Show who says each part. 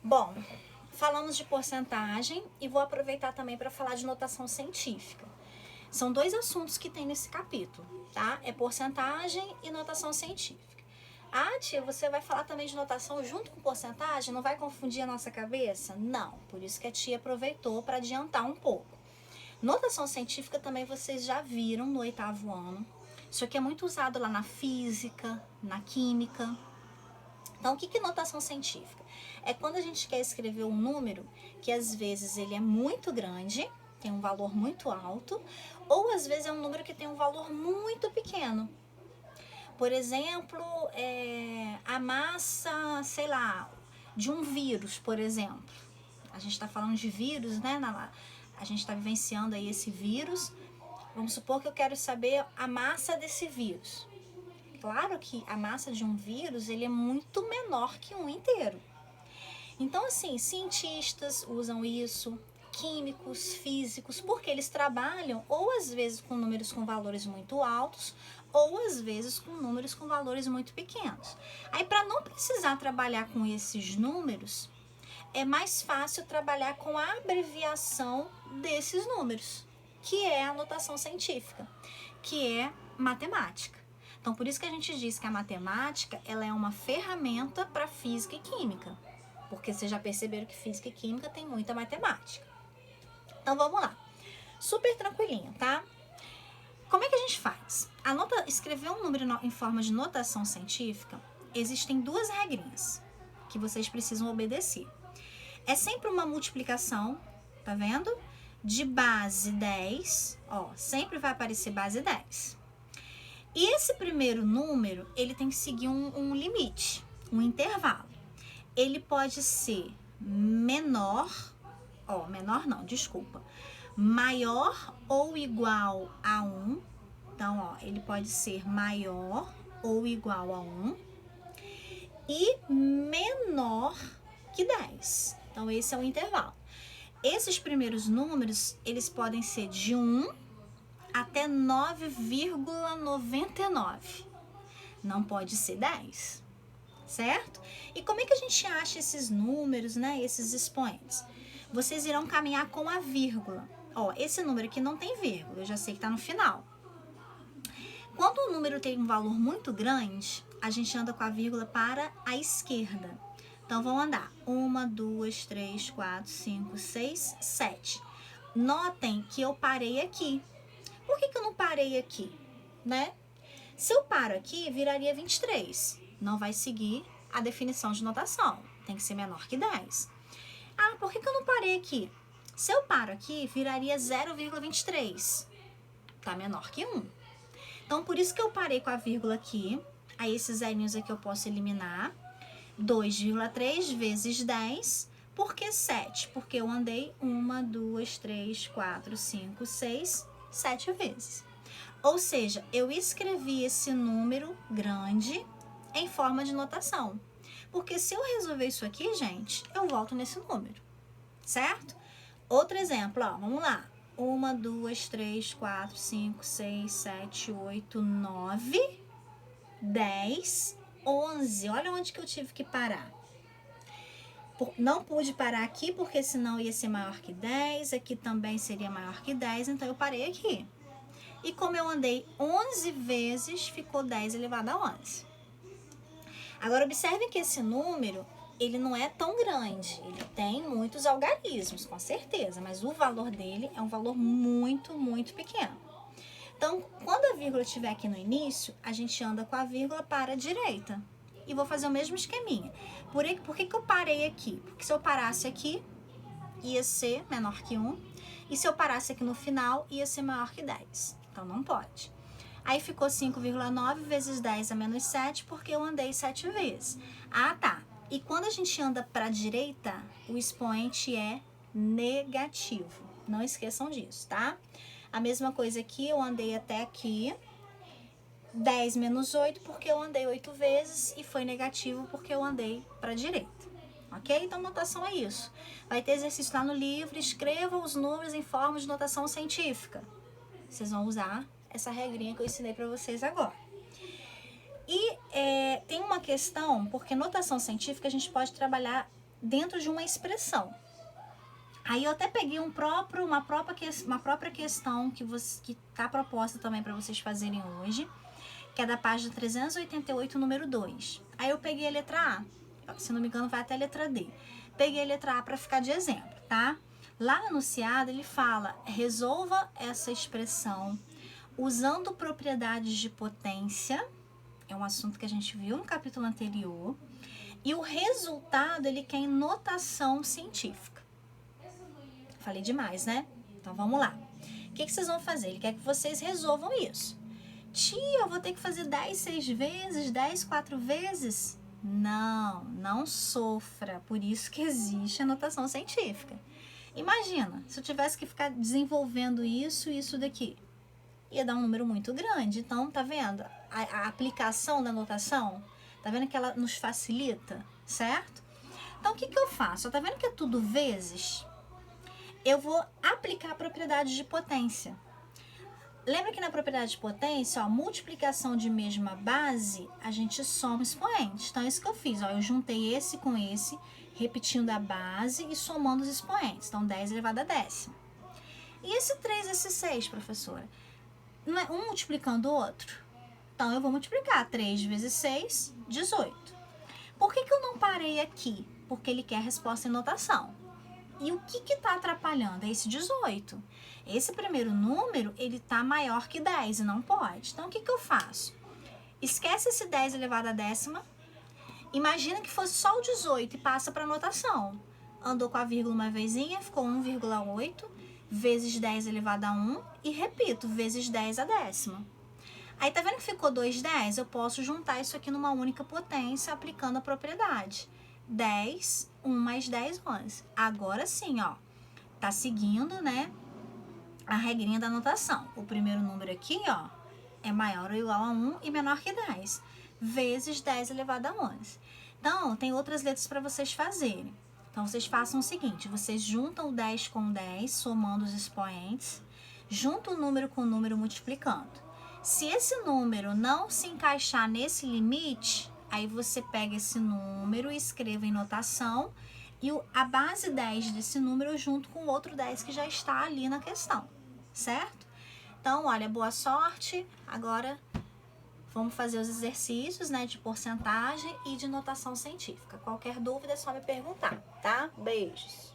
Speaker 1: Bom, falamos de porcentagem e vou aproveitar também para falar de notação científica. São dois assuntos que tem nesse capítulo, tá? É porcentagem e notação científica. Ah, tia, você vai falar também de notação junto com porcentagem? Não vai confundir a nossa cabeça? Não, por isso que a tia aproveitou para adiantar um pouco. Notação científica também vocês já viram no 8º ano. Isso aqui é muito usado lá na física, na química. Então, o que é notação científica? É quando a gente quer escrever um número que às vezes ele é muito grande, tem um valor muito alto, ou às vezes é um número que tem um valor muito pequeno. Por exemplo, a massa, sei lá, de um vírus, por exemplo. A gente está falando de vírus, né? A gente está vivenciando aí esse vírus. Vamos supor que eu quero saber a massa desse vírus. Claro que a massa de um vírus ele é muito menor que um inteiro. Então, assim, cientistas usam isso, químicos, físicos, porque eles trabalham ou às vezes com números com valores muito altos, ou às vezes com números com valores muito pequenos. Aí, para não precisar trabalhar com esses números, é mais fácil trabalhar com a abreviação desses números, que é a notação científica, que é matemática. Então, por isso que a gente diz que a matemática ela é uma ferramenta para física e química, porque vocês já perceberam que física e química tem muita matemática. Então, vamos lá. Super tranquilinho, tá? Como é que a gente faz? Escrever um número em forma de notação científica, existem duas regrinhas que vocês precisam obedecer. É sempre uma multiplicação, tá vendo? De base 10, ó, sempre vai aparecer base 10. E esse primeiro número, ele tem que seguir um limite, um intervalo. Ele pode ser maior ou igual a 1. Então, ó, ele pode ser maior ou igual a 1 e menor que 10. Então, esse é o intervalo. Esses primeiros números, eles podem ser de 1 até 9,99. Não pode ser 10, certo? E como é que a gente acha esses números, né? Esses expoentes? Vocês irão caminhar com a vírgula. Ó, esse número aqui não tem vírgula, eu já sei que tá no final. Quando o número tem um valor muito grande, a gente anda com a vírgula para a esquerda. Então, vamos andar. 1, 2, 3, 4, 5, 6, 7. Notem que eu parei aqui. Por que eu não parei aqui, né? Se eu paro aqui, viraria 23. Não vai seguir a definição de notação. Tem que ser menor que 10. Ah, por que eu não parei aqui? Se eu paro aqui, viraria 0,23. Tá menor que 1. Então, por isso que eu parei com a vírgula aqui. Aí, esses zerinhos aqui eu posso eliminar. 2,3 vezes 10. Por que 7? Porque eu andei 1, 2, 3, 4, 5, 6, 7 vezes. Ou seja, eu escrevi esse número grande em forma de notação. Porque se eu resolver isso aqui, gente, eu volto nesse número, certo? Outro exemplo, ó, vamos lá. 1, 2, 3, 4, 5, 6, 7, 8, 9, 10, 11. Olha onde que eu tive que parar. Não pude parar aqui, porque senão ia ser maior que 10. Aqui também seria maior que 10, então eu parei aqui. E como eu andei 11 vezes, ficou 10 elevado a 11. Agora, observem que esse número, ele não é tão grande. Ele tem muitos algarismos, com certeza, mas o valor dele é um valor muito, muito pequeno. Então, quando a vírgula estiver aqui no início, a gente anda com a vírgula para a direita. E vou fazer o mesmo esqueminha. Por que eu parei aqui? Porque se eu parasse aqui, ia ser menor que 1. E se eu parasse aqui no final, ia ser maior que 10. Então, não pode. Aí ficou 5,9 vezes 10 a menos 7, porque eu andei 7 vezes. Ah, tá. E quando a gente anda para a direita, o expoente é negativo. Não esqueçam disso, tá? A mesma coisa aqui, eu andei até aqui. 10 menos 8, porque eu andei 8 vezes, e foi negativo porque eu andei para a direita. Ok? Então, notação é isso. Vai ter exercício lá no livro, escrevam os números em forma de notação científica. Vocês vão usar essa regrinha que eu ensinei para vocês agora. E tem uma questão, porque notação científica a gente pode trabalhar dentro de uma expressão. Aí eu até peguei uma própria questão que está proposta também para vocês fazerem hoje, que é da página 388, número 2. Aí eu peguei a letra A, se não me engano vai até a letra D. Peguei a letra A para ficar de exemplo, tá? Lá no enunciado ele fala, resolva essa expressão usando propriedades de potência, é um assunto que a gente viu no capítulo anterior, e o resultado ele quer em notação científica. Falei demais, né? Então vamos lá. O que vocês vão fazer? Ele quer que vocês resolvam isso. Tia, eu vou ter que fazer 10 6 vezes, 10 4 vezes? Não sofra. Por isso que existe a notação científica. Imagina, se eu tivesse que ficar desenvolvendo isso daqui. Ia dar um número muito grande. Então, tá vendo? A aplicação da notação, tá vendo que ela nos facilita, certo? Então, o que eu faço? Tá vendo que é tudo vezes? Eu vou aplicar a propriedade de potência. Lembra que na propriedade de potência, ó, multiplicação de mesma base, a gente soma expoentes. Então, é isso que eu fiz. Ó, eu juntei esse com esse, repetindo a base e somando os expoentes. Então, 10 elevado a décima. E esse 3 e esse 6, professora? Não é um multiplicando o outro? Então, eu vou multiplicar 3 vezes 6, 18. Por que eu não parei aqui? Porque ele quer a resposta em notação. E o que está atrapalhando? É esse 18. Esse primeiro número, ele está maior que 10 e não pode. Então, o que eu faço? Esquece esse 10 elevado a décima. Imagina que fosse só o 18 e passa para a notação. Andou com a vírgula uma vezinha, ficou 1,8 vezes 10 elevado a 1 e repito, vezes 10 a décima. Aí, tá vendo que ficou 2,10? Eu posso juntar isso aqui numa única potência aplicando a propriedade. 10, 1 mais 10, 11. Agora sim, ó, tá seguindo, né, a regrinha da notação. O primeiro número aqui, ó, é maior ou igual a 1 e menor que 10, vezes 10 elevado a 11. Então, tem outras letras para vocês fazerem. Então, vocês façam o seguinte, vocês juntam o 10 com o 10, somando os expoentes, juntam o número com o número multiplicando. Se esse número não se encaixar nesse limite, aí você pega esse número e escreva em notação e a base 10 desse número junto com o outro 10 que já está ali na questão, certo? Então, olha, boa sorte. Agora, vamos fazer os exercícios, né, de porcentagem e de notação científica. Qualquer dúvida é só me perguntar, tá? Beijos!